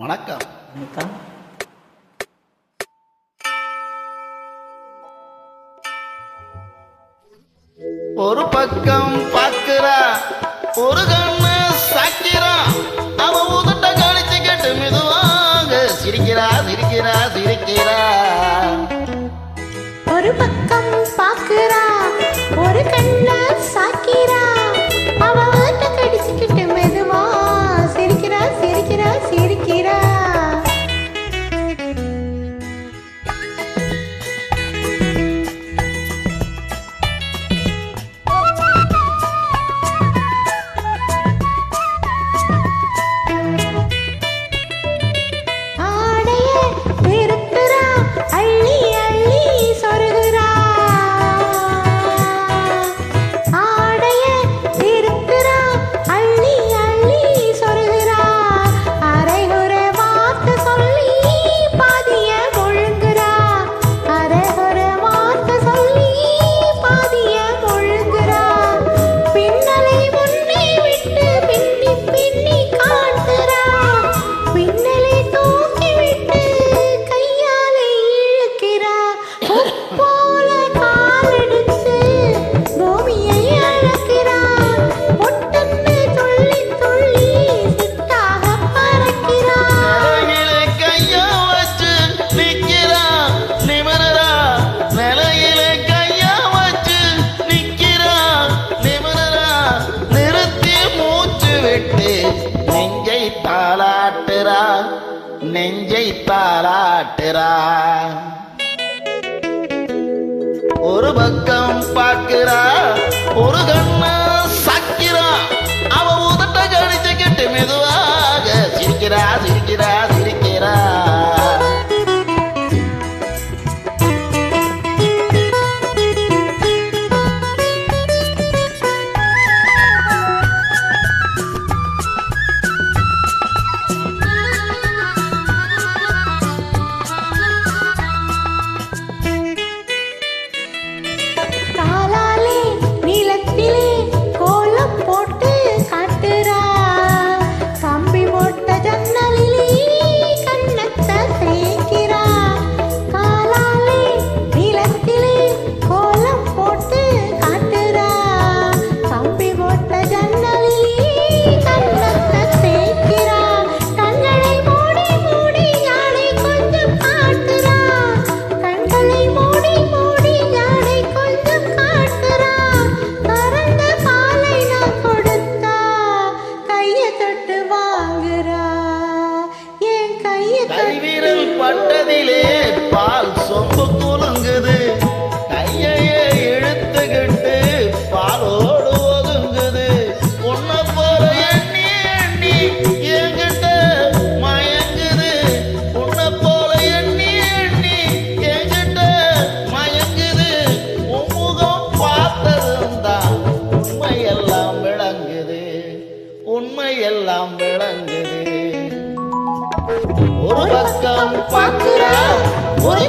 வணக்கம். வணக்கம். ஒரு பக்கம் பார்க்கிறா, ஒரு கண்ணு சாக்கிறா, அவ உதட்ட கழிச்சு கேட்டு மெதுவாக சிரிக்கிறா சிரிக்கிறா சிரிக்கிறா. ஒரு பக்கம் பார்க்கிறா, ஒரு கண்ணு சாக்கிறா, அவ உதட்ட கடிச்சுக்கிட்டு மெதுவா சிரிக்கிறா சிரிக்கிறா சிரிக்கிறா. நெஞ்சை தாளாட்டுறா நெஞ்சை தாளாட்டுறா. ஒரு பக்கம் பார்க்கிறா, ஒரு கண்ணு சாக்கிறா, அவ உதட்ட கடிச்சுக்கிட்டு மெதுவாக சிரிக்கிறா சிரிக்கிறா சிரிக்கிறா. கைவிரல் பட்டதிலே பால் சொம்பு குலுங்குது, கையையே இழுத்துக்கிட்டு பாலோடு ஒதுங்குது. உன்னை போல எண்ணி எண்ணி என்கிட்ட மயங்குது, உன்னை போல எண்ணி எண்ணி என்கிட்ட மயங்குது. உன்முகம் பார்த்ததும் தான் உண்மையெல்லாம் விளங்குது, உண்மையெல்லாம் விளங்குது. ஒரு பக்கம் பார்க்கிறா, ஒரு